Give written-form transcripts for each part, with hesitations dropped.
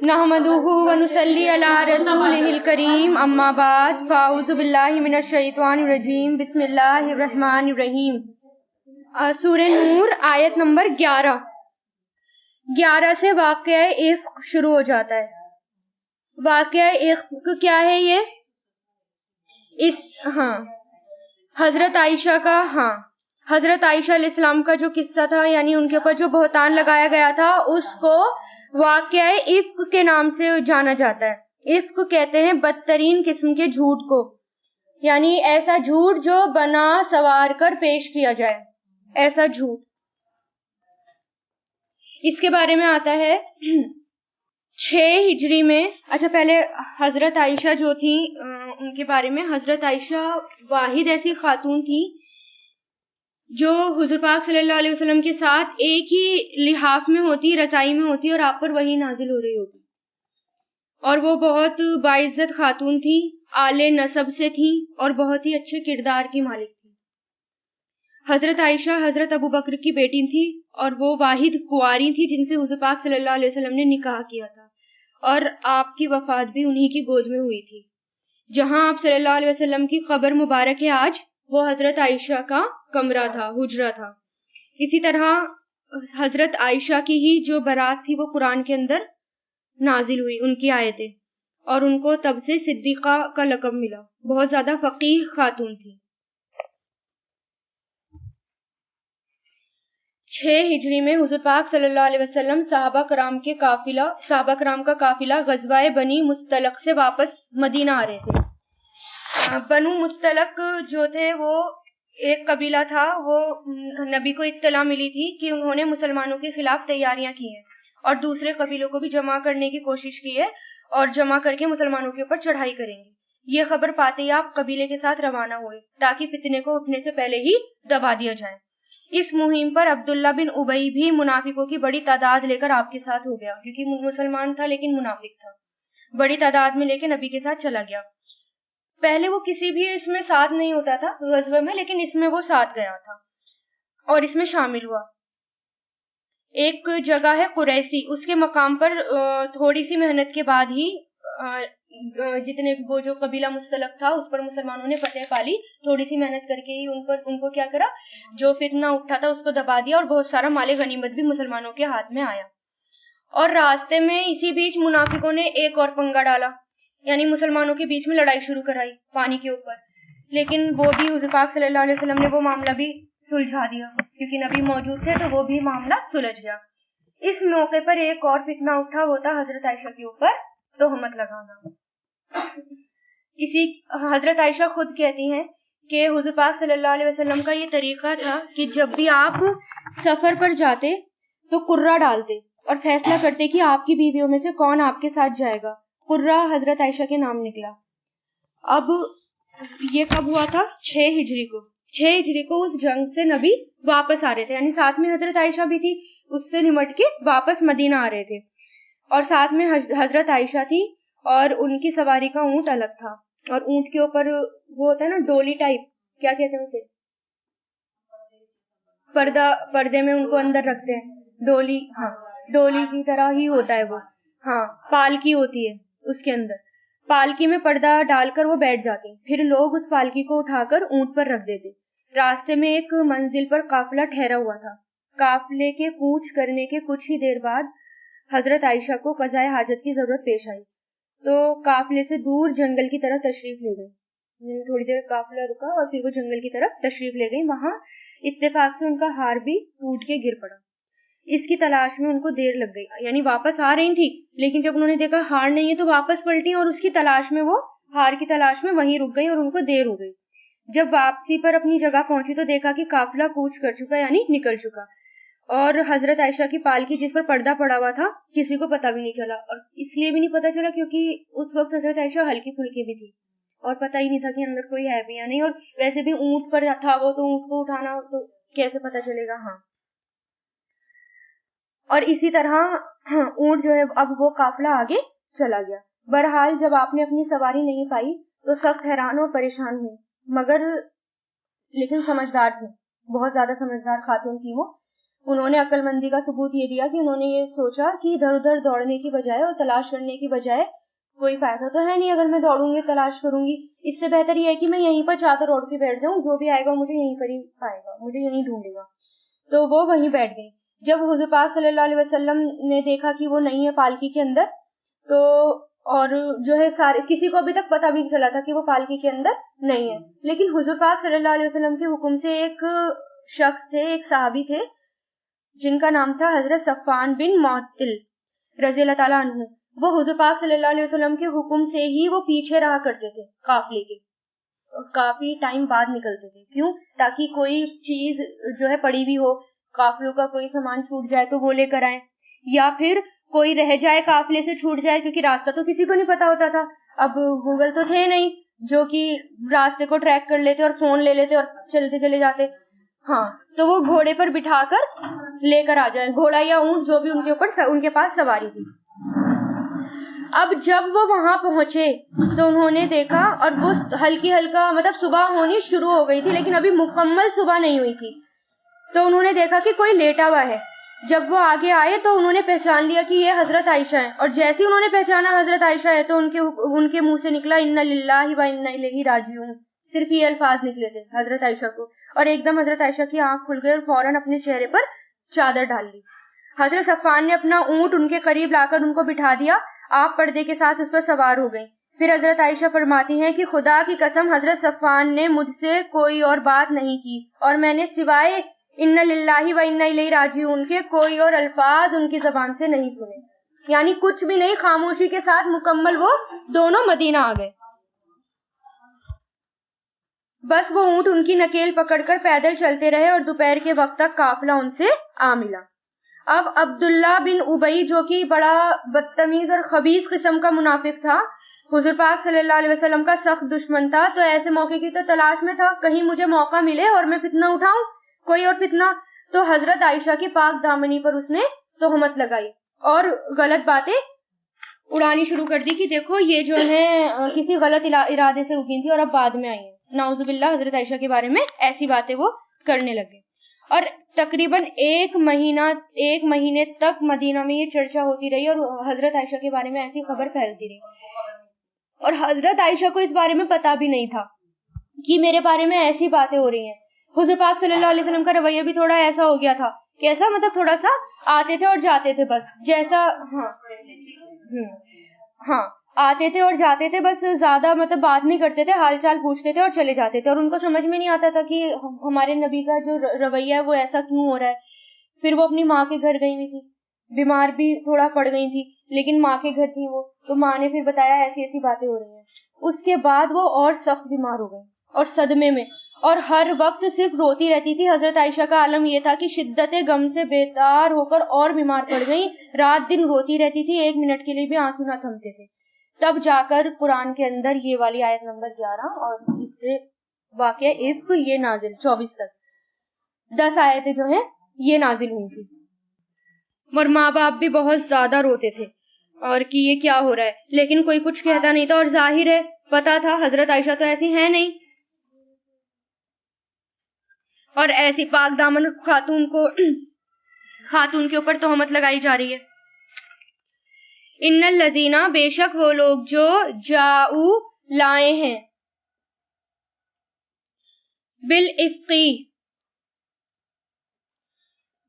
نحمدہ ونصلی علی رسولہ الکریم اما بعد فاعوذ باللہ من الشیطان الرجیم بسم اللہ الرحمن الرحیم۔ سورہ نور آیت نمبر 11 سے واقعہ افق شروع ہو جاتا ہے۔ واقعہ افق کیا ہے یہ؟ حضرت عائشہ کا حضرت عائشہ علیہ السلام کا جو قصہ تھا، یعنی ان کے اوپر جو بہتان لگایا گیا تھا، اس کو واقعہ افق کے نام سے جانا جاتا ہے۔ افق کہتے ہیں بدترین قسم کے جھوٹ کو، یعنی ایسا جھوٹ جو بنا سوار کر پیش کیا جائے، ایسا جھوٹ۔ اس کے بارے میں آتا ہے 6 ہجری میں۔ اچھا، پہلے حضرت عائشہ جو تھی ان کے بارے میں۔ حضرت عائشہ واحد ایسی خاتون تھی جو حضور پاک صلی اللہ علیہ وسلم کے ساتھ ایک ہی لحاف میں ہوتی، رضائی میں ہوتی، اور آپ پر وحی نازل ہو رہی ہوتی، اور وہ بہت باعزت خاتون تھی، اعلی نسب سے تھی، اور بہت ہی اچھے کردار کی مالک تھی۔ حضرت عائشہ حضرت ابو بکر کی بیٹی تھی، اور وہ واحد کنواری تھی جن سے حضور پاک صلی اللہ علیہ وسلم نے نکاح کیا تھا، اور آپ کی وفات بھی انہی کی گود میں ہوئی تھی۔ جہاں آپ صلی اللہ علیہ وسلم کی قبر مبارک ہے آج، وہ حضرت عائشہ کا کمرہ تھا، حجرہ تھا۔ اسی طرح حضرت عائشہ کی ہی جو برات تھی وہ قرآن کے اندر نازل ہوئی، ان کی آیتیں، اور ان کو تب سے صدیقہ کا لقب ملا۔ بہت زیادہ فقیہ خاتون تھی۔ 6 ہجری میں حضور پاک صلی اللہ علیہ وسلم صحابہ کرام کا قافلہ غزوہ بنی مستلق سے واپس مدینہ آ رہے تھے۔ بنو مستلق جو تھے وہ ایک قبیلہ تھا، وہ نبی کو اطلاع ملی تھی کہ انہوں نے مسلمانوں کے خلاف تیاریاں کی ہیں، اور دوسرے قبیلوں کو بھی جمع کرنے کی کوشش کی ہے، اور جمع کر کے مسلمانوں کے اوپر چڑھائی کریں گے۔ یہ خبر پاتے ہی آپ قبیلے کے ساتھ روانہ ہوئے تاکہ فتنے کو اٹھنے سے پہلے ہی دبا دیا جائے۔ اس مہم پر عبداللہ بن ابی بھی منافقوں کی بڑی تعداد لے کر آپ کے ساتھ ہو گیا، کیونکہ مسلمان تھا لیکن منافق تھا، بڑی تعداد میں لے کے نبی کے ساتھ چلا گیا۔ پہلے وہ کسی بھی اس میں ساتھ نہیں ہوتا تھا غزوے میں، لیکن اس میں وہ ساتھ گیا تھا اور اس میں شامل ہوا۔ ایک جگہ ہے قریسی، اس کے مقام پر تھوڑی سی محنت کے بعد ہی جتنے وہ جو قبیلہ مستلق تھا اس پر مسلمانوں نے فتح پالی۔ تھوڑی سی محنت کر کے ہی ان کو کیا کرا، جو فتنہ اٹھا تھا اس کو دبا دیا، اور بہت سارا مال غنیمت بھی مسلمانوں کے ہاتھ میں آیا۔ اور راستے میں اسی بیچ منافقوں نے ایک اور پنگا ڈالا، یعنی مسلمانوں کے بیچ میں لڑائی شروع کرائی پانی کے اوپر، لیکن وہ بھی حضور پاک صلی اللہ علیہ وسلم نے وہ معاملہ بھی سلجھا دیا، کیونکہ نبی موجود تھے تو وہ بھی معاملہ سلجھ گیا۔ اس موقع پر ایک اور فتنہ اٹھا، ہوتا حضرت عائشہ کے اوپر تہمت لگانا۔ حضرت عائشہ خود کہتی ہیں کہ حضور پاک صلی اللہ علیہ وسلم کا یہ طریقہ تھا کہ جب بھی آپ سفر پر جاتے تو قرہ ڈالتے اور فیصلہ کرتے کہ آپ کی بیویوں میں سے کون آپ کے ساتھ جائے گا۔ قرہ حضرت عائشہ کے نام نکلا۔ اب یہ کب ہوا تھا؟ 6 ہجری کو۔ 6 ہجری کو اس جنگ سے نبی واپس آ رہے تھے، یعنی ساتھ میں حضرت عائشہ بھی تھی، اس سے نمٹ کے واپس مدینہ آ رہے تھے، اور ساتھ میں حضرت عائشہ تھی، اور ان کی سواری کا اونٹ الگ تھا، اور اونٹ کے اوپر وہ ہوتا ہے نا ڈولی ٹائپ، کیا کہتے ہیں اسے، پردے میں ان کو اندر رکھتے ہیں، ڈولی، ڈولی کی طرح ہی ہوتا ہے وہ، پالکی ہوتی ہے اس کے اندر، پالکی میں پردہ ڈال کر وہ بیٹھ جاتی، پھر لوگ اس پالکی کو اٹھا کر اونٹ پر رکھ دیتے۔ راستے میں ایک منزل پر قافلہ ٹھہرا ہوا تھا۔ قافلے کے کوچ کرنے کے کچھ ہی دیر بعد حضرت عائشہ کو قضائے حاجت کی ضرورت پیش آئی، تو قافلے سے دور جنگل کی طرف تشریف لے گئی۔ تھوڑی دیر قافلہ رکا اور پھر وہ جنگل کی طرف تشریف لے گئی۔ وہاں اتفاق سے ان کا ہار بھی ٹوٹ کے گر پڑا۔ اس کی تلاش میں ان کو دیر لگ گئی، یعنی واپس آ رہی تھی لیکن جب انہوں نے دیکھا ہار نہیں ہے تو واپس پلٹی، اور اس کی تلاش میں وہ ہار کی تلاش میں وہیں رک گئی اور ان کو دیر ہو گئی۔ جب واپسی پر اپنی جگہ پہنچی تو دیکھا کہ قافلہ کوچ کر چکا، یعنی نکل چکا، اور حضرت عائشہ کی پالکی جس پر پردہ پڑا ہوا تھا کسی کو پتہ بھی نہیں چلا، اور اس لیے بھی نہیں پتہ چلا کیونکہ اس وقت حضرت عائشہ ہلکی پھلکی بھی تھی اور پتہ ہی نہیں تھا کہ اندر کوئی ہے بھی یا نہیں، اور ویسے بھی اونٹ پر تھا وہ، تو اونٹ کو اٹھانا تو کیسے پتہ چلے گا۔ اور اسی طرح اونٹ جو ہے اب وہ قافلہ آگے چلا گیا۔ بہرحال جب آپ نے اپنی سواری نہیں پائی تو سخت حیران اور پریشان ہوئی، لیکن سمجھدار تھی، بہت زیادہ سمجھدار خاتون تھی وہ۔ انہوں نے عقل مندی کا ثبوت یہ دیا کہ انہوں نے یہ سوچا کہ ادھر ادھر دوڑنے کی بجائے اور تلاش کرنے کی بجائے کوئی فائدہ تو ہے نہیں اگر میں دوڑوں گی تلاش کروں گی، اس سے بہتر یہ ہے کہ میں یہیں پر چادر اوڑھ کے بیٹھ جاؤں، جو بھی آئے گا مجھے یہیں پر ہی پائے گا، مجھے یہیں ڈھونڈے گا۔ تو وہ وہیں بیٹھ گئی۔ جب حضور پاک صلی اللہ علیہ وسلم نے دیکھا کہ وہ نہیں ہے پالکی کے اندر، تو اور جو ہے سارے کسی کو ابھی تک پتہ بھی نہیں چلا تھا کہ وہ پالکی کے اندر نہیں ہے، لیکن حضور پاک صلی اللہ علیہ وسلم کے حکم سے ایک شخص تھے، ایک صحابی تھے جن کا نام تھا حضرت صفوان بن معطل رضی اللہ تعالیٰ عنہ۔ وہ حضور پاک صلی اللہ علیہ وسلم کے حکم سے ہی وہ پیچھے رہا کرتے تھے قافلے کے، کافی ٹائم بعد نکلتے تھے۔ کیوں؟ تاکہ کوئی چیز جو ہے پڑی ہوئی ہو، قافلوں کا کوئی سامان چھوٹ جائے تو وہ لے کر آئیں، یا پھر کوئی رہ جائے قافلے سے چھوٹ جائے، کیونکہ راستہ تو کسی کو نہیں پتا ہوتا تھا، اب گوگل تو تھے نہیں جو کہ راستے کو ٹریک کر لیتے اور فون لے لیتے اور چلتے چلے جاتے۔ ہاں، تو وہ گھوڑے پر بٹھا کر لے کر آ جائیں، گھوڑا یا اونٹ جو بھی ان کے اوپر ان کے پاس سواری تھی۔ اب جب وہ وہاں پہنچے تو انہوں نے دیکھا، اور وہ ہلکی ہلکا مطلب صبح ہونی شروع ہو گئی تھی لیکن ابھی مکمل صبح نہیں ہوئی تھی، تو انہوں نے دیکھا کہ کوئی لیٹا ہوا ہے۔ جب وہ آگے آئے تو انہوں نے پہچان لیا کہ یہ حضرت عائشہ ہیں، اور جیسے انہوں نے پہچانا حضرت عائشہ ہے تو ان کے منہ سے نکلا انا للہ و انا الیہ راجعون، صرف یہ الفاظ نکلے تھے حضرت عائشہ کو، اور ایک دم حضرت عائشہ کی آنکھ کھل گئی اور فوراً اپنے چہرے پر چادر ڈال لی۔ حضرت صفوان نے اپنا اونٹ ان کے قریب لا کر ان کو بٹھا دیا، آپ پردے کے ساتھ اس پر سوار ہو گئیں۔ پھر حضرت عائشہ فرماتی ہیں کہ خدا کی قسم حضرت صفوان نے مجھ سے کوئی اور بات نہیں کی، اور میں نے سوائے انا للہ و انا الیہ راجعون کے کوئی اور الفاظ ان کی زبان سے نہیں سنے، یعنی کچھ بھی نہیں، خاموشی کے ساتھ مکمل وہ دونوں مدینہ آ گئے۔ بس وہ اونٹ ان کی نکیل پکڑ کر پیدل چلتے رہے اور دوپہر کے وقت تک قافلہ ان سے آ ملا۔ اب عبداللہ بن ابی جو کہ بڑا بدتمیز اور خبیث قسم کا منافق تھا، حضور پاک صلی اللہ علیہ وسلم کا سخت دشمن تھا، تو ایسے موقع کی تو تلاش میں تھا، کہیں مجھے موقع ملے اور میں فتنہ اٹھاؤں، کوئی اور فتنہ، تو حضرت عائشہ کی پاک دامنی پر اس نے تہمت لگائی اور غلط باتیں اڑانی شروع کر دی کہ دیکھو یہ جو ہے کسی غلط ارادے سے رکی تھی اور اب بعد میں آئی ہیں۔ نعوذ باللہ، حضرت عائشہ کے بارے میں ایسی باتیں وہ کرنے لگے، اور تقریباً ایک مہینے تک مدینہ میں یہ چرچا ہوتی رہی اور حضرت عائشہ کے بارے میں ایسی خبر پھیلتی رہی، اور حضرت عائشہ کو اس بارے میں پتا بھی نہیں تھا کہ میرے بارے میں ایسی باتیں ہو رہی ہیں۔ حضور پاک صلی اللہ علیہ وسلم کا رویہ بھی تھوڑا ایسا ہو گیا تھا، کیسا مطلب تھوڑا سا آتے تھے اور جاتے تھے بس، جیسا ہاں آتے تھے اور جاتے تھے بس، زیادہ مطلب بات نہیں کرتے تھے، حال چال پوچھتے تھے اور چلے جاتے تھے، اور ان کو سمجھ میں نہیں آتا تھا کہ ہمارے نبی کا جو رویہ ہے وہ ایسا کیوں ہو رہا ہے۔ پھر وہ اپنی ماں کے گھر گئی ہوئی تھی، بیمار بھی تھوڑا پڑ گئی تھی لیکن ماں کے گھر تھی وہ، تو ماں نے پھر بتایا ایسی ایسی باتیں ہو رہی ہیں۔ اس کے بعد وہ اور سخت بیمار ہو گئی اور صدمے میں، اور ہر وقت صرف روتی رہتی تھی۔ حضرت عائشہ کا عالم یہ تھا کہ شدت غم سے بیدار ہو کر اور بیمار پڑ گئی، رات دن روتی رہتی تھی، ایک منٹ کے لیے بھی آنسو نہ تھمتے تھے۔ تب جا کر قرآن کے اندر یہ والی آیت نمبر 11 اور اس سے واقعہ عفق یہ نازل 24 تک 10 آیتیں جو ہیں یہ نازل ہوئی تھی، اور ماں باپ بھی بہت زیادہ روتے تھے اور کہ یہ کیا ہو رہا ہے، لیکن کوئی کچھ کہتا نہیں تھا، اور ظاہر ہے پتا تھا حضرت عائشہ تو ایسی ہے نہیں، اور ایسی پاک دامن خاتون کے اوپر تہمت لگائی جا رہی ہے۔ ان الذین، بے شک وہ لوگ جو جاؤ لائے ہیں، بالافق،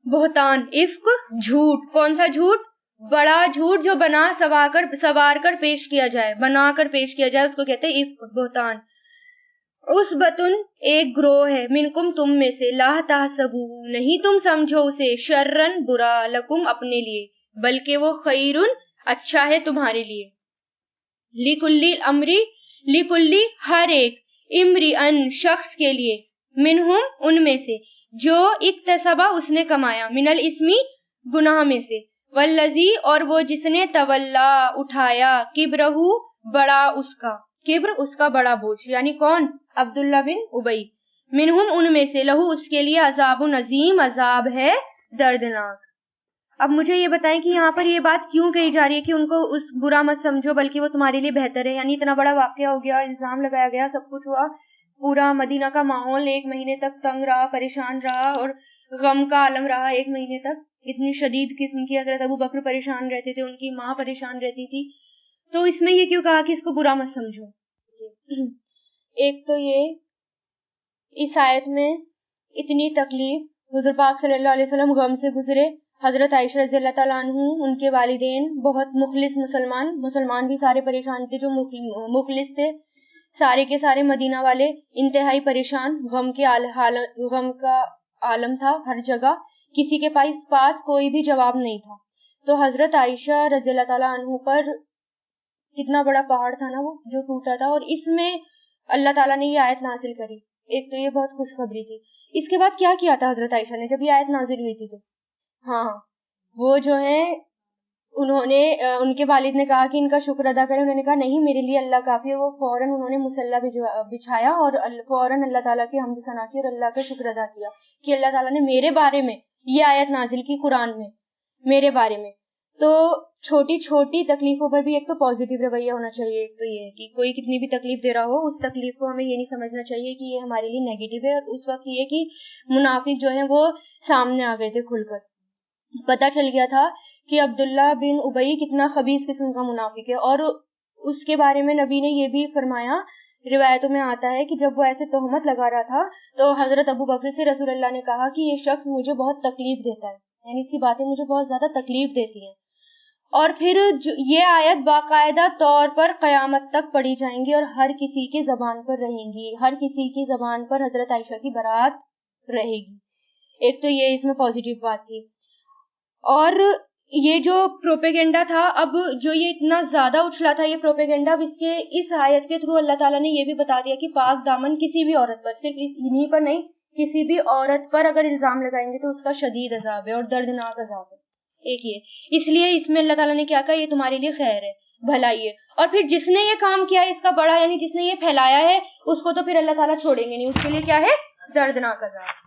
بہتان، افق جھوٹ، کون سا جھوٹ؟ بڑا جھوٹ جو بنا سوار کر پیش کیا جائے، بنا کر پیش کیا جائے، اس کو کہتے ہیں افق، بہتان۔ عصبۃ، ایک گروہ ہے، منکم، تم میں سے، لا تحسبوہ، نہیں تم سمجھو اسے، شررن، برا، لکم، اپنے لیے، بلکہ وہ خیرن، اچھا ہے تمہارے لیے، لکلی امری، لکلی، ہر ایک، امرئن، شخص کے لیے، منہم، ان میں سے، جو اکتسبہ، اس نے کمایا، من الاسمی، گناہ میں سے، والذی، اور وہ جس نے تولا، اٹھایا، کبرہ، بڑا اس کا، کبر اس کا بڑا بوجھ، یعنی کون؟ عبداللہ بن ابی، منہم، ان میں سے، لہو، اس کے لیے، عذاب عظیم، عذاب ہے دردناک۔ اب مجھے یہ بتائیں کہ یہاں پر یہ بات کیوں کہی جا رہی ہے کہ ان کو اس برا مت سمجھو بلکہ وہ تمہارے لیے بہتر ہے، یعنی اتنا بڑا واقعہ ہو گیا، الزام لگایا گیا، سب کچھ ہوا، پورا مدینہ کا ماحول ایک مہینے تک تنگ رہا، پریشان رہا، اور غم کا عالم رہا 1 مہینے تک, اتنی شدید قسم کی. حضرت ابو بکر پریشان رہتے تھے, ان کی ماں پریشان رہتی تھی. تو اس میں یہ کیوں کہا کہ اس کو برا مت سمجھو؟ ایک تو یہ اس آیت میں اتنی تکلیف, حضور پاک صلی اللہ علیہ وسلم غم سے گزرے. حضرت عائشہ رضی اللہ تعالیٰ عنہ, ان کے والدین بہت مخلص مسلمان بھی سارے پریشان تھے, جو مخلص تھے سارے کے سارے مدینہ والے انتہائی پریشان. غم کا عالم تھا ہر جگہ, کسی کے پاس کوئی بھی جواب نہیں تھا. تو حضرت عائشہ رضی اللہ تعالیٰ عنہ پر کتنا بڑا پہاڑ تھا نا وہ جو ٹوٹا تھا, اور اس میں اللہ تعالیٰ نے یہ آیت نازل کری. ایک تو یہ بہت خوشخبری تھی. اس کے بعد کیا کیا تھا حضرت عائشہ نے جب یہ آیت نازل ہوئی تھی؟ تو ہاں, وہ جو ہے انہوں نے, ان کے والد نے کہا کہ ان کا شکر ادا کریں. انہوں نے کہا نہیں, میرے لیے اللہ کافی ہے. وہ فوراً انہوں نے مصلی بچھایا اور فوراً اللہ تعالیٰ کی حمد ثنا کی اور اللہ کا شکر ادا کیا کہ اللہ تعالیٰ نے میرے بارے میں یہ آیت نازل کی, قرآن میں میرے بارے میں. تو چھوٹی چھوٹی تکلیفوں پر بھی ایک تو پازیٹیو رویہ ہونا چاہیے. ایک تو یہ ہے کہ کوئی کتنی بھی تکلیف دے رہا ہو, اس تکلیف کو ہمیں یہ نہیں سمجھنا چاہیے کہ یہ ہمارے لیے نیگیٹو ہے. اور اس وقت یہ کہ منافق جو ہیں وہ سامنے آ گئے تھے کھل کر. پتہ چل گیا تھا کہ عبداللہ بن ابی کتنا خبیث قسم کا منافق ہے. اور اس کے بارے میں نبی نے یہ بھی فرمایا, روایتوں میں آتا ہے کہ جب وہ ایسے تہمت لگا رہا تھا تو حضرت ابو بکر سے رسول اللہ نے کہا کہ یہ شخص مجھے بہت تکلیف دیتا ہے, یعنی اس کی باتیں مجھے بہت زیادہ تکلیف دیتی ہیں. اور پھر یہ آیت باقاعدہ طور پر قیامت تک پڑھی جائیں گی اور ہر کسی کی زبان پر رہیں گی, ہر کسی کی زبان پر حضرت عائشہ کی برات رہے گی. ایک تو یہ اس میں پازیٹیو بات تھی. اور یہ جو پروپیگنڈا تھا, اب جو یہ اتنا زیادہ اچھلا تھا یہ پروپیگنڈا, اب اس آیت کے تھرو اللہ تعالیٰ نے یہ بھی بتا دیا کہ پاک دامن کسی بھی عورت پر, صرف انہی پر نہیں, کسی بھی عورت پر اگر الزام لگائیں گے تو اس کا شدید عذاب ہے اور دردناک عذاب ہے. ایک یہ, اس لیے اس میں اللہ تعالیٰ نے کیا کہا, یہ تمہارے لیے خیر ہے, بھلائی ہے. اور پھر جس نے یہ کام کیا ہے اس کا بڑا, یعنی جس نے یہ پھیلایا ہے اس کو تو پھر اللہ تعالیٰ چھوڑیں گے نہیں, اس کے لیے کیا ہے, دردناک عذاب.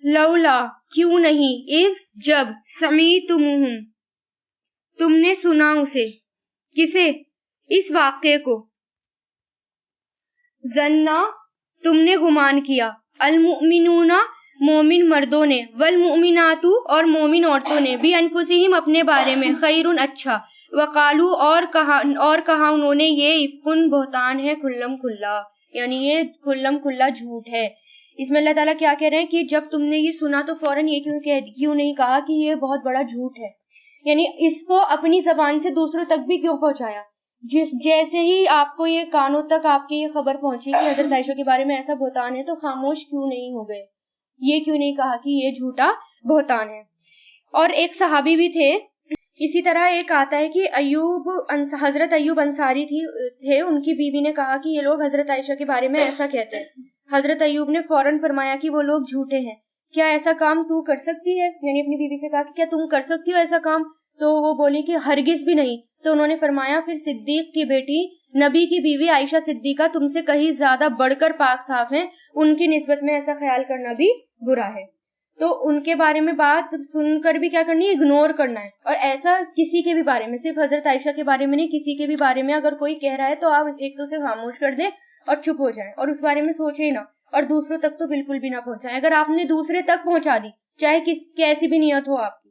لولا کیوں نہیں, اذ جب, سمیعتموہ تم نے سنا اسے, کسے, اس واقعے کو, ظنا تم نے گمان کیا, المؤمنون مومن مردوں نے, والمؤمنات اور مومن عورتوں نے, بھی انفسہم اپنے بارے میں, خیرن اچھا, وقالو اور کہا انہوں نے, یہ افکن بہتان ہے کھلم کھلا, یعنی یہ کھلم کھلا جھوٹ ہے. اس میں اللہ تعالیٰ کیا کہہ رہے ہیں کہ جب تم نے یہ سنا تو فوراً یہ کیوں نہیں کہا کہ یہ بہت بڑا جھوٹ ہے, یعنی اس کو اپنی زبان سے دوسروں تک بھی کیوں پہنچایا. جیسے ہی آپ کو یہ کانوں تک آپ کی یہ خبر پہنچی کہ حضرت عائشہ کے بارے میں ایسا بہتان ہے تو خاموش کیوں نہیں ہو گئے, یہ کیوں نہیں کہا کہ یہ جھوٹا بہتان ہے. اور ایک صحابی بھی تھے, اسی طرح ایک آتا ہے کہ حضرت ایوب انصاری تھے, ان کی بیوی نے کہا کہ یہ لوگ حضرت عائشہ کے بارے میں ایسا کہتے ہیں. حضرت ایوب نے فوراً فرمایا کہ وہ لوگ جھوٹے ہیں, کیا ایسا کام تو کر سکتی ہے, یعنی اپنی بیوی سے کہا کہ کیا تم کر سکتی ہو ایسا کام, تو وہ بولی کہ ہرگز بھی نہیں. تو انہوں نے فرمایا پھر صدیق کی بیٹی نبی کی بیوی عائشہ صدیقہ تم سے کہیں زیادہ بڑھ کر پاک صاف ہیں, ان کی نسبت میں ایسا خیال کرنا بھی برا ہے. تو ان کے بارے میں بات سن کر بھی کیا کرنی ہے, اگنور کرنا ہے. اور ایسا کسی کے بھی بارے میں, صرف حضرت عائشہ کے بارے میں نہیں, کسی کے بھی بارے میں اگر کوئی کہہ رہا ہے تو آپ ایک تو سے خاموش کر دیں اور چپ ہو جائیں, اور اس بارے میں سوچیں ہی نہ, اور دوسروں تک تو بالکل بھی نہ پہنچائیں. اگر آپ نے دوسرے تک پہنچا دی, چاہے کیسی بھی نیت ہو آپ کی,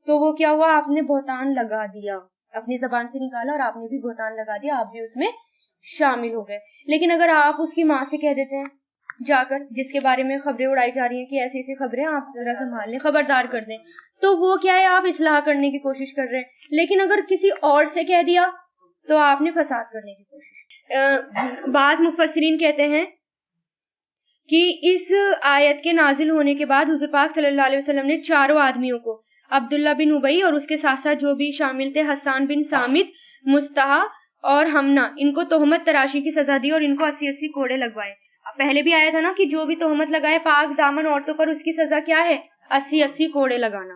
تو وہ کیا ہوا, آپ نے بہتان لگا دیا, اپنی زبان سے نکالا اور آپ نے بھی بہتان لگا دیا, آپ بھی اس میں شامل ہو گئے. لیکن اگر آپ اس کی ماں سے کہہ دیتے ہیں جا کر, جس کے بارے میں خبریں اڑائی جا رہی ہیں کہ ایسی ایسی خبریں, آپ ذرا سنبھال لیں, خبردار کر دیں, تو وہ کیا ہے, آپ اصلاح کرنے کی کوشش کر رہے ہیں. لیکن اگر کسی اور سے کہہ دیا تو آپ نے فساد کرنے کی کوشش. بعض مفسرین کہتے ہیں کہ اس آیت کے نازل ہونے کے بعد حضور پاک صلی اللہ علیہ وسلم نے چاروں آدمیوں کو, عبداللہ بن ابی اور اس کے ساتھ ساتھ جو بھی شامل تھے, حسان بن ثابت, مصطح اور حمنہ, ان کو تہمت تراشی کی سزا دی اور ان کو 80 کوڑے لگوائے. پہلے بھی آیا تھا نا کہ جو بھی تہمت لگائے پاک دامن عورتوں پر, اس کی سزا کیا ہے, 80 کوڑے لگانا.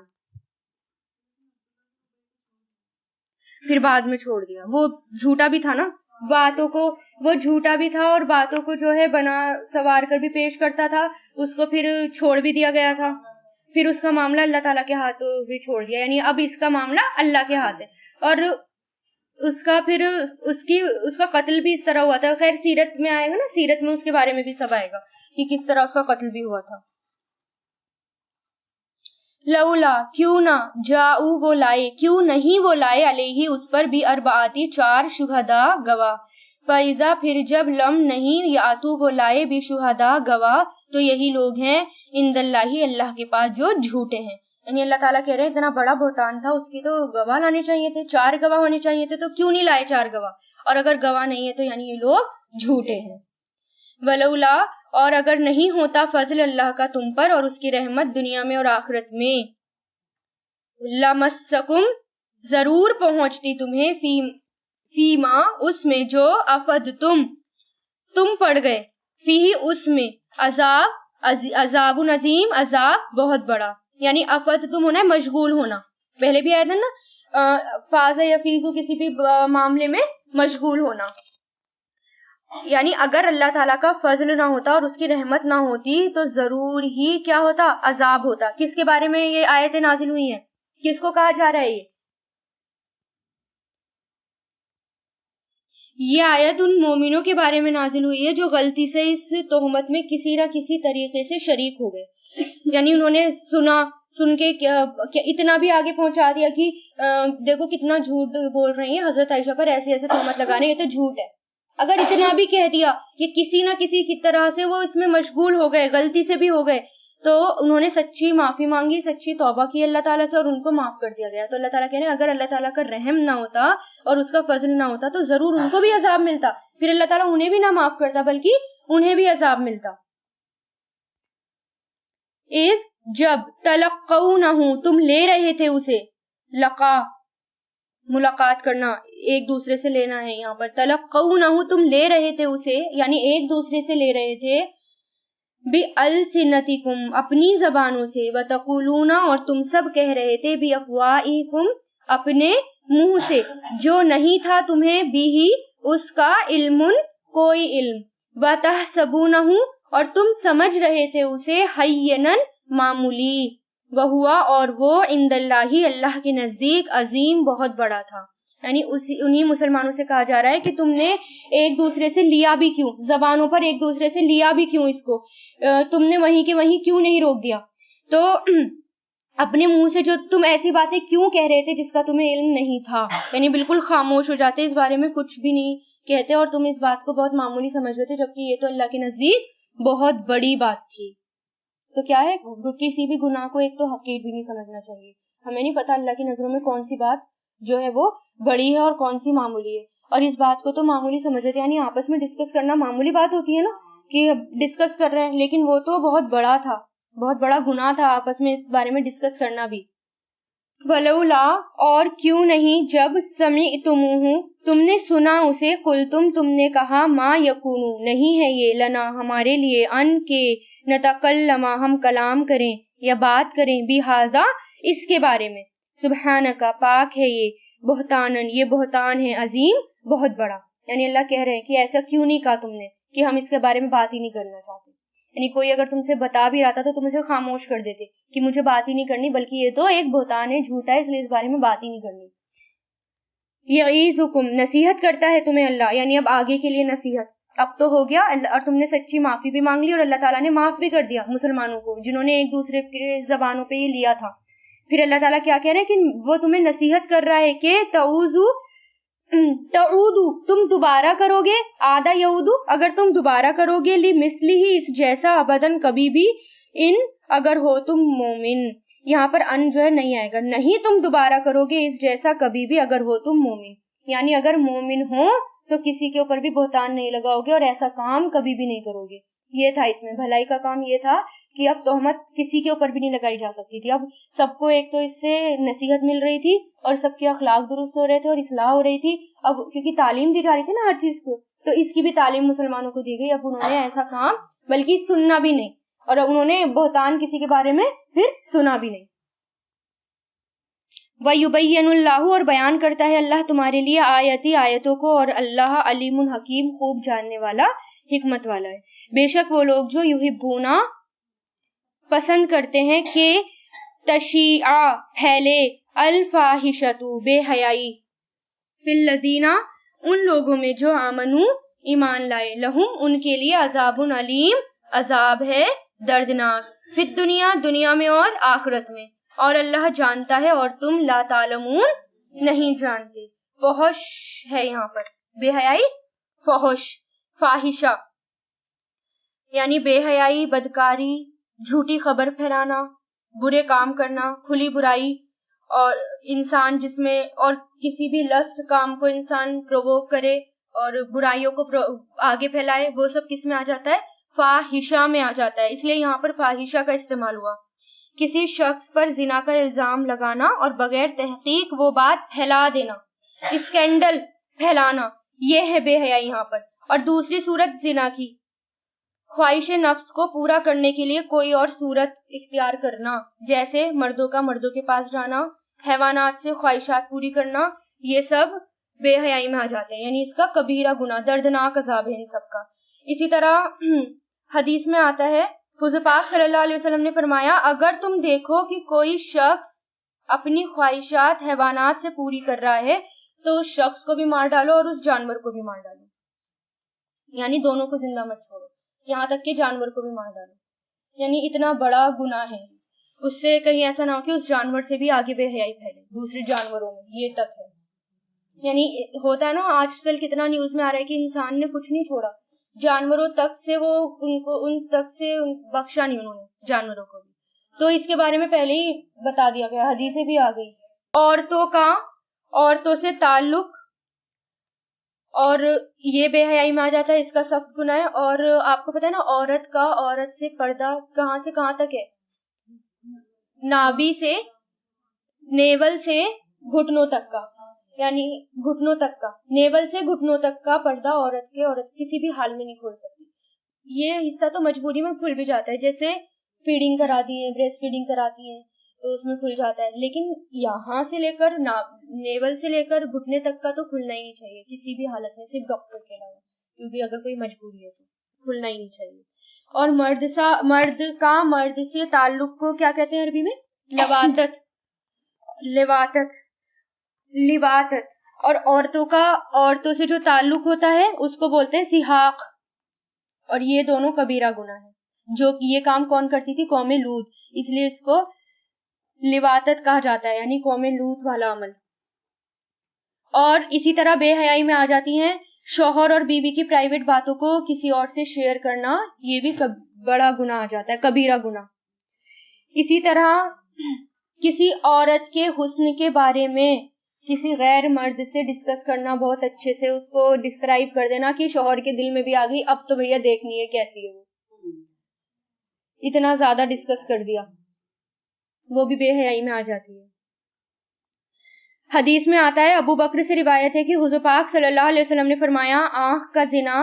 پھر بعد میں چھوڑ دیا, وہ جھوٹا بھی تھا نا, باتوں کو وہ جھوٹا بھی تھا اور باتوں کو جو ہے بنا سوار کر بھی پیش کرتا تھا, اس کو پھر چھوڑ بھی دیا گیا تھا. پھر اس کا معاملہ اللہ تعالیٰ کے ہاتھوں بھی چھوڑ دیا, یعنی اب اس کا معاملہ اللہ کے ہاتھ ہے. اور اس کا قتل بھی اس طرح ہوا تھا. خیر سیرت میں آئے گا نا, سیرت میں اس کے بارے میں بھی سب آئے گا کہ کس طرح اس کا قتل بھی ہوا تھا. لولا کیوں نہ، جاؤ وہ لائے، کیوں نہیں وہ لائے، علیہ اس پر بھی، اربعاتی 4 شہداء گواہ، فَإِذَا پھر جب لم نہیں، یاتو وہ لائے، بھی شہداء گواہ، تو یہی لوگ ہیں عند اللہ اللہ کے پاس جو جھوٹے ہیں. یعنی اللہ تعالیٰ کہہ رہے ہیں اتنا بڑا بہتان تھا، اس کی تو گواہ لانے چاہیے تھے، 4 گواہ ہونے چاہیے تھے، تو کیوں نہیں لائے 4 گواہ، اور اگر گواہ نہیں ہے تو یعنی یہ لوگ جھوٹے ہیں. ولولا اور اگر نہیں ہوتا فضل اللہ کا تم پر اور اس کی رحمت دنیا میں اور آخرت میں، لمسکم ضرور پہنچتی تمہیں، فیما اس میں، جو افدتم تم پڑ گئے، فی اس میں، عذاب عظیم عذاب بہت بڑا. یعنی افدتم ہونا ہے مشغول ہونا، پہلے بھی آیا تھا نا فاز یا فیزو کسی بھی معاملے میں مشغول ہونا. یعنی اگر اللہ تعالیٰ کا فضل نہ ہوتا اور اس کی رحمت نہ ہوتی تو ضرور ہی کیا ہوتا، عذاب ہوتا. کس کے بارے میں یہ آیتیں نازل ہوئی ہیں، کس کو کہا جا رہا ہے؟ یہ آیت ان مومنوں کے بارے میں نازل ہوئی ہے جو غلطی سے اس تہمت میں کسی نہ کسی طریقے سے شریک ہو گئے. یعنی انہوں نے سن کے اتنا بھی آگے پہنچا دیا کہ دیکھو کتنا جھوٹ بول رہی ہیں حضرت عائشہ پر، ایسے ایسے تہمت لگانے، یہ تو جھوٹ ہے. اگر اتنا بھی کہہ دیا کہ کسی نہ کسی کی طرح سے وہ اس میں مشغول ہو گئے، غلطی سے بھی ہو گئے، تو انہوں نے سچی معافی مانگی، سچی توبہ کی اللہ تعالیٰ سے، اور ان کو معاف کر دیا گیا. تو اللہ تعالیٰ کہہ رہے ہیں اگر اللہ تعالیٰ کا رحم نہ ہوتا اور اس کا فضل نہ ہوتا تو ضرور ان کو بھی عذاب ملتا، پھر اللہ تعالیٰ انہیں بھی نہ معاف کرتا بلکہ انہیں بھی عذاب ملتا. اذ جب، تلقونہ تم لے رہے تھے اسے، لقا ملاقات کرنا، ایک دوسرے سے لینا ہے یہاں پر، تلقونہ تم لے رہے تھے اسے، یعنی ایک دوسرے سے لے رہے تھے، بِأَلْسِنَتِكُمْ اپنی زبانوں سے، وَتَقُولُونَ اور تم سب کہہ رہے تھے، بِأَفْوَاهِكُمْ اپنے منہ سے، جو نہیں تھا تمہیں بھی اس کا علم کوئی علم، وَتَحْسَبُونَهُ اور تم سمجھ رہے تھے اسے، حَيِّنًا معمولی، وَهُوَ اور وہ، عند اللہ اللہ کے نزدیک، عظیم بہت بڑا تھا. یعنی انہی مسلمانوں سے کہا جا رہا ہے کہ تم نے ایک دوسرے سے لیا بھی کیوں، زبانوں پر ایک دوسرے سے لیا بھی کیوں، اس کو تم نے وہیں کے وہیں کیوں نہیں روک دیا. تو اپنے منہ سے جو تم ایسی باتیں کیوں کہہ رہے تھے جس کا تمہیں علم نہیں تھا، یعنی بالکل خاموش ہو جاتے، اس بارے میں کچھ بھی نہیں کہتے، اور تم اس بات کو بہت معمولی سمجھ رہے تھے، جبکہ یہ تو اللہ کے نزدیک بہت بڑی بات تھی. تو کیا ہے، کسی بھی گناہ کو ایک تو حقیر بھی نہیں سمجھنا چاہیے. ہمیں نہیں پتا اللہ کی نظروں میں کون سی بات جو ہے وہ بڑی ہے اور کون سی معمولی ہے، اور اس بات کو تو معمولی سمجھ رہے تھے. یعنی آپس میں ڈسکس کرنا معمولی بات ہوتی ہے نا، کہ ڈسکس کر رہے ہیں، لیکن وہ تو بہت بڑا تھا، بہت بڑا گناہ تھا آپس میں اس بارے میں ڈسکس کرنا بھی. ولولا اور کیوں نہیں، جب سمعتموہ تم نے سنا اسے، قلتم تم نے کہا، ما یکون نہیں ہے یہ، لنا ہمارے لیے، ان کے نتکلم ہم کلام کریں یا بات کریں، بہذا اس کے بارے میں، سبحانک پاک ہے یہ، بہتانن یہ بہتان ہے، عظیم بہت بڑا. یعنی اللہ کہہ رہے ہیں کہ ایسا کیوں نہیں کہا تم نے کہ ہم اس کے بارے میں بات ہی نہیں کرنا چاہتے. یعنی کوئی اگر تم سے بتا بھی رہا تھا تو تم اسے خاموش کر دیتے کہ مجھے بات ہی نہیں کرنی، بلکہ یہ تو ایک بہتان ہے، جھوٹا ہے، اس لیے اس بارے میں بات ہی نہیں کرنی. یعیذکم نصیحت کرتا ہے تمہیں اللہ، یعنی اب آگے کے لیے نصیحت، اب تو ہو گیا اور تم نے سچی معافی بھی مانگ لی اور اللہ تعالیٰ نے معاف بھی کر دیا مسلمانوں کو جنہوں نے ایک دوسرے کے زبانوں پہ یہ لیا تھا. پھر اللہ تعالیٰ کیا کہہ رہے ہیں کہ وہ تمہیں نصیحت کر رہا ہے کہ تعودو تم دوبارہ کرو گے، آدھا یعودو اگر تم دوبارہ کرو گے، لمثلہ اس جیسا، ابداً کبھی بھی، ان اگر ہو تم مومن. یہاں پر ان جو ہے نہیں آئے گا، نہیں تم دوبارہ کرو گے اس جیسا کبھی بھی اگر ہو تم مومن. یعنی اگر مومن ہو تو کسی کے اوپر بھی بہتان نہیں لگاؤ گے اور ایسا کام کبھی بھی نہیں کرو گے. یہ تھا اس میں بھلائی کا کام، یہ تھا کہ اب تہمت کسی کے اوپر بھی نہیں لگائی جا سکتی تھی. اب سب کو ایک تو اس سے نصیحت مل رہی تھی اور سب کے اخلاق درست ہو رہے تھے اور اصلاح ہو رہی تھی. اب کیونکہ تعلیم دی جا رہی تھی نا ہر چیز کو، تو اس کی بھی تعلیم مسلمانوں کو دی گئی. اب انہوں نے ایسا کام بلکہ سننا بھی نہیں، اور انہوں نے بہتان کسی کے بارے میں پھر سنا بھی نہیں. وَيُبَيِّنُ اللَّهُ اور بیان کرتا ہے اللہ تمہارے لیے آیتی آیتوں کو، اور اللہ علیم حکیم خوب جاننے والا، حکمت والا ہے. بے شک وہ لوگ جو یحبونا پسند کرتے ہیں کہ تشیع پھیلے، الفاحشۃ بے حیائی، فی الذین ان لوگوں میں جو آمنو ایمان لائے، لہم ان کے لیے عذاب علیم عذاب ہے دردناک، فی الدنیا دنیا میں اور آخرت میں. اور اللہ جانتا ہے اور تم لا تعلمون نہیں جانتے. فحش ہے یہاں پر بے حیائی، فحش فاحشہ یعنی بے حیائی، بدکاری، جھوٹی خبر پھیلانا، برے کام کرنا، کھلی برائی، اور انسان جس میں اور کسی بھی لسٹ کام کو انسان پرووک کرے اور برائیوں کو آگے پھیلائے، وہ سب کس میں آ جاتا ہے؟ فاحشہ میں آ جاتا ہے. اس لیے یہاں پر فاحشہ کا استعمال ہوا. کسی شخص پر زنا کا الزام لگانا اور بغیر تحقیق وہ بات پھیلا دینا، اسکینڈل پھیلانا، یہ ہے بے حیائی یہاں پر. اور دوسری صورت زنا کی، خواہش نفس کو پورا کرنے کے لیے کوئی اور صورت اختیار کرنا، جیسے مردوں کا مردوں کے پاس جانا، حیوانات سے خواہشات پوری کرنا، یہ سب بے حیائی میں آ جاتے ہیں. یعنی اس کا کبیرہ گناہ، دردناک عذاب ہے ان سب کا. اسی طرح حدیث میں آتا ہے، حضور پاک صلی اللہ علیہ وسلم نے فرمایا، اگر تم دیکھو کہ کوئی شخص اپنی خواہشات حیوانات سے پوری کر رہا ہے تو اس شخص کو بھی مار ڈالو اور اس جانور کو بھی مار ڈالو. یعنی دونوں کو زندہ مت چھوڑو، یہاں تک کہ جانور کو بھی مار ڈالو. یعنی اتنا بڑا گناہ ہے. اس سے کہیں ایسا نہ ہو کہ اس جانور سے بھی آگے بے حیائی پھیلے دوسرے جانوروں میں، یہ تک ہے. یعنی ہوتا ہے نا آج کل کتنا نیوز میں آ رہا ہے کہ انسان نے کچھ نہیں چھوڑا، جانوروں تک سے وہ ان تک سے بخشا نہیں انہوں نے جانوروں کو بھی. تو اس کے بارے میں پہلے ہی بتا دیا گیا، حدیثیں بھی آ گئی. عورتوں سے تعلق اور یہ بے حیائی میں آ جاتا ہے، اس کا سخت گناہ ہے. اور آپ کو پتا ہے نا عورت سے پردہ کہاں سے کہاں تک ہے؟ نابی سے، نیول سے گھٹنوں تک کا، یعنی گھٹنوں تک کا، نیول سے گھٹنوں تک کا پردہ عورت کسی بھی حال میں نہیں کھول سکتی. یہ حصہ تو مجبوری میں کھل بھی جاتا ہے، جیسے فیڈنگ کراتی ہیں، بریسٹ فیڈنگ کراتی ہیں تو اس میں کھل جاتا ہے. لیکن یہاں سے لے کر نیول سے لے کر گھٹنے تک کا تو کھلنا ہی نہیں چاہیے کسی بھی حالت میں، صرف ڈاکٹر کے علاوہ، کیونکہ اگر کوئی مجبوری ہے تو کھلنا ہی نہیں چاہیے. اور مرد سے تعلق کو کیا کہتے ہیں عربی میں؟ لواطت. اور عورتوں سے جو تعلق ہوتا ہے اس کو بولتے ہیں سحاق. اور یہ دونوں کبیرہ گناہ ہیں. جو یہ کام کون کرتی تھی؟ قوم لوط، اس لیے اس کو لواطت کہا جاتا ہے، یعنی قوم لوط والا عمل. اور اسی طرح بے حیائی میں آ جاتی ہیں شوہر اور بیوی کی پرائیویٹ باتوں کو کسی اور سے شیئر کرنا، یہ بھی بڑا گناہ آ جاتا ہے، کبیرہ گناہ. اسی طرح کسی عورت کے حسن کے بارے میں کسی غیر مرد سے ڈسکس کرنا، بہت اچھے سے اس کو ڈسکرائب کر دینا کہ شوہر کے دل میں بھی آ گئی، اب تو بھیا دیکھنی ہے کیسی ہے وہ، اتنا زیادہ ڈسکس کر دیا، وہ بھی بے حیائی میں آ جاتی ہے. حدیث میں آتا ہے، ابو بکر سے روایت ہے کہ حضور پاک صلی اللہ علیہ وسلم نے فرمایا، آنکھ کا زنا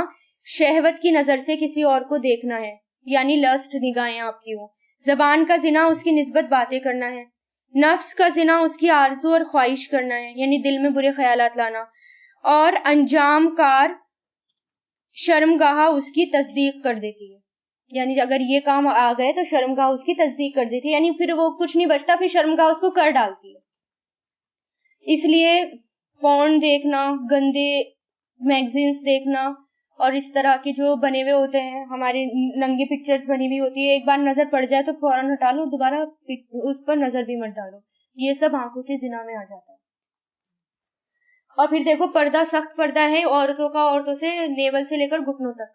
شہوت کی نظر سے کسی اور کو دیکھنا ہے، یعنی لسٹ نگاہیں آپ کی ہوں. زبان کا زنا اس کی نسبت باتیں کرنا ہے. نفس کا زنا اس کی آرزو اور خواہش کرنا ہے، یعنی دل میں برے خیالات لانا. اور انجام کار شرمگاہ اس کی تصدیق کر دیتی ہے، یعنی اگر یہ کام آ گئے تو شرمگاہ اس کی تصدیق کر دیتی ہے، یعنی پھر وہ کچھ نہیں بچتا، پھر شرمگاہ اس کو کر ڈالتی ہے. اس لیے پورن دیکھنا، گندے میگزینز دیکھنا اور اس طرح کے جو بنے ہوئے ہوتے ہیں، ہماری ننگی پکچرز بنی ہوئی ہوتی ہے، ایک بار نظر پڑ جائے تو فوراً ہٹا لو، دوبارہ اس پر نظر بھی مت ڈالو. یہ سب آنکھوں کے زنا میں آ جاتا ہے. اور پھر دیکھو پردہ، سخت پردہ ہے عورتوں سے نیول سے لے کر گھٹنوں تک.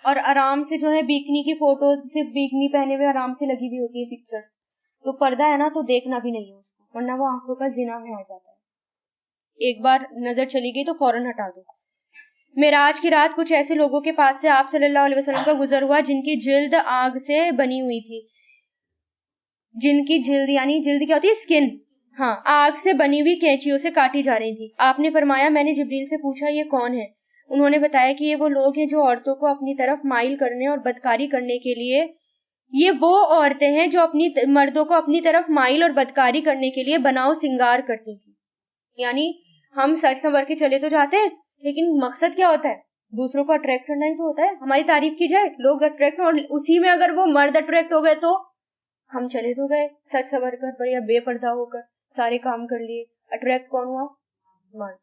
اور آرام سے جو ہے بیکنی کی فوٹو، صرف بیکنی پہنے ہوئے آرام سے لگی ہوئی ہوتی ہے پکچرز، تو پردہ ہے نا تو دیکھنا بھی نہیں ہے اس کو، ورنہ وہ آنکھوں کا زنا میں آ جاتا ہے. ایک بار نظر چلی گئی تو فوراً ہٹا دو. معراج کی رات کچھ ایسے لوگوں کے پاس سے آپ صلی اللہ علیہ وسلم کا گزر ہوا جن کی جلد آگ سے بنی ہوئی تھی. جن کی جلد، یعنی جلد کیا ہوتی ہے؟ اسکن. ہاں، آگ سے بنی ہوئی کینچیوں سے کاٹی جا رہی تھی. آپ نے فرمایا، میں نے جبریل سے پوچھا یہ کون ہے؟ انہوں نے بتایا کہ یہ وہ لوگ ہیں جو عورتوں کو اپنی طرف مائل کرنے اور بدکاری کرنے کے لیے، یہ وہ عورتیں ہیں جو اپنی مردوں کو اپنی طرف مائل اور بدکاری کرنے کے لیے بناؤ سنگار کرتی تھی. یعنی ہم سج سنور کے چلے تو جاتے ہیں، لیکن مقصد کیا ہوتا ہے؟ دوسروں کو اٹریکٹ کرنا ہی تو ہوتا ہے، ہماری تعریف کی جائے، لوگ اٹریکٹ، اور اسی میں اگر وہ مرد اٹریکٹ ہو گئے تو ہم چلے تو گئے سج سنور کر، بڑھیا بے پردہ ہو کر سارے کام کر لیے. اٹریکٹ کون ہوا؟ مرد.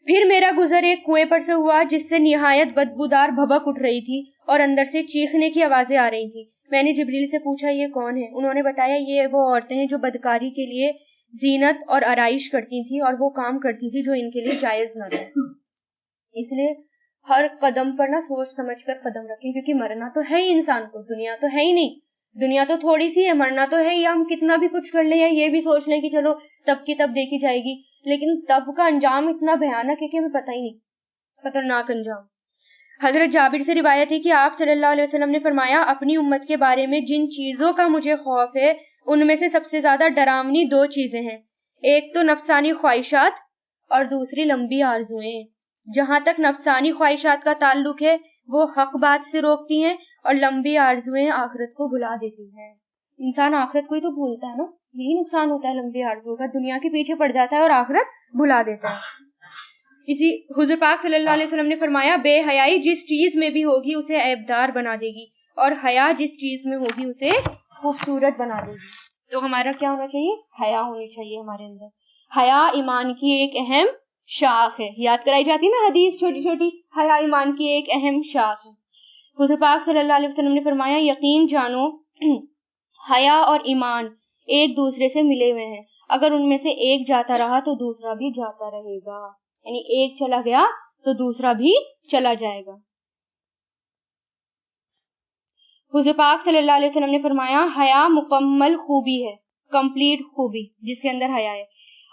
پھر میرا گزر ایک کنویں پر سے ہوا جس سے نہایت بدبودار بھبک اٹھ رہی تھی اور اندر سے چیخنے کی آوازیں آ رہی تھی. میں نے جبریل سے پوچھا یہ کون ہے؟ انہوں نے بتایا یہ وہ عورتیں ہیں جو بدکاری کے لیے زینت اور آرائش کرتی تھی اور وہ کام کرتی تھی جو ان کے لیے جائز نہ رہے. اس لیے ہر قدم پر نہ سوچ سمجھ کر قدم رکھیں، کیونکہ مرنا تو ہے ہی انسان کو، دنیا تو ہے ہی نہیں، دنیا تو تھوڑی سی ہے، مرنا تو ہے ہی. ہم کتنا بھی کچھ کر لیں یا یہ بھی سوچ لیں کہ چلو تب کی تب دیکھی جائے گی، لیکن تب کا انجام اتنا بھیانک ہے کہ ہمیں پتہ ہی نہیں، خطرناک انجام. حضرت جابر سے روایت ہے کہ آپ صلی اللہ علیہ وسلم نے فرمایا اپنی امت کے بارے میں جن چیزوں کا مجھے خوف ہے ان میں سے سب سے زیادہ ڈراؤنی 2 چیزیں ہیں، ایک تو نفسانی خواہشات اور دوسری لمبی آرزوئیں. جہاں تک نفسانی خواہشات کا تعلق ہے وہ حق بات سے روکتی ہیں اور لمبی آرزوئیں آخرت کو بھلا دیتی ہیں. انسان آخرت کو ہی تو بھولتا ہے نا، یہی نقصان ہوتا ہے لمبی آرزوؤں کا، دنیا کے پیچھے پڑ جاتا ہے اور آخرت بھلا دیتا ہے. اسی حضور پاک صلی اللہ علیہ وسلم نے فرمایا بے حیائی جس چیز میں بھی ہوگی اسے عیبدار بنا دے گی اور حیا جس چیز میں ہوگی اسے خوبصورت بنا دے گی. تو ہمارا کیا ہونا چاہیے؟ حیا ہونی چاہیے ہمارے اندر. حیا ایمان کی ایک اہم شاخ ہے، یاد کرائی جاتی نا حدیث چھوٹی چھوٹی، حیا ایمان کی ایک اہم شاخ ہے. حضور پاک صلی اللہ علیہ وسلم نے فرمایا یقین جانو حیا اور ایمان ایک دوسرے سے ملے ہوئے ہیں، اگر ان میں سے ایک جاتا رہا تو دوسرا بھی جاتا رہے گا، یعنی ایک چلا گیا تو دوسرا بھی چلا جائے گا. حضور پاک صلی اللہ علیہ وسلم نے فرمایا حیا مکمل خوبی ہے، کمپلیٹ خوبی جس کے اندر حیا ہے.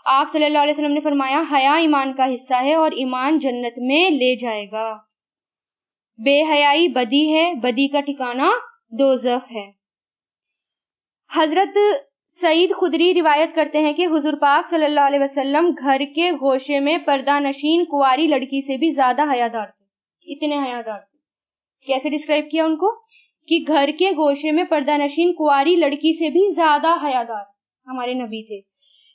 آپ صلی اللہ علیہ وسلم نے فرمایا حیا ایمان کا حصہ ہے اور ایمان جنت میں لے جائے گا. بے حیائی بدی ہے، بدی کا ٹھکانہ دوزخ ہے. حضرت سعید خدری روایت کرتے ہیں کہ حضور پاک صلی اللہ علیہ وسلم گھر کے گوشے میں پردہ نشین کنواری لڑکی سے بھی زیادہ حیادار تھے، اتنے حیادار تھے. کیسے ڈسکرائب کیا ان کو؟ کہ گھر کے گوشے میں پردہ نشین کنواری لڑکی سے بھی زیادہ حیادار ہمارے نبی تھے.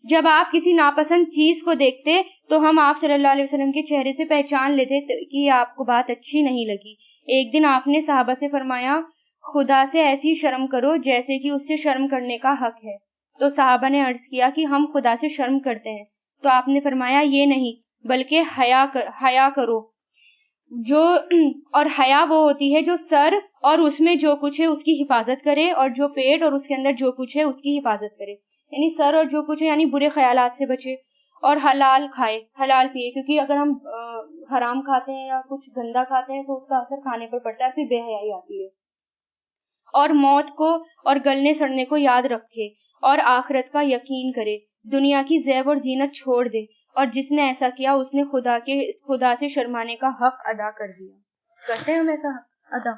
جب آپ کسی ناپسند چیز کو دیکھتے تو ہم آپ صلی اللہ علیہ وسلم کے چہرے سے پہچان لیتے کہ آپ کو بات اچھی نہیں لگی. ایک دن آپ نے صحابہ سے فرمایا خدا سے ایسی شرم کرو جیسے کہ اس سے شرم کرنے کا حق ہے. تو صحابہ نے عرض کیا کہ ہم خدا سے شرم کرتے ہیں. تو آپ نے فرمایا یہ نہیں بلکہ حیا کرو. جو اور حیا وہ ہوتی ہے جو سر اور اس میں جو کچھ ہے اس کی حفاظت کرے اور جو پیٹ اور اس کے اندر جو کچھ ہے اس کی حفاظت کرے. یعنی سر اور جو کچھ ہے یعنی برے خیالات سے بچے اور حلال کھائے، حلال پیے، کیونکہ اگر ہم حرام کھاتے ہیں یا کچھ گندا کھاتے ہیں تو اس کا اثر کھانے پر پڑتا ہے، پھر بے حیائی آتی ہے. اور موت کو اور گلنے سڑنے کو یاد رکھے اور آخرت کا یقین کرے، دنیا کی زیب اور زینت چھوڑ دے، اور جس نے ایسا کیا اس نے خدا سے شرمانے کا حق ادا کر دیا. کرتے ہیں ہم ایسا حق ادا؟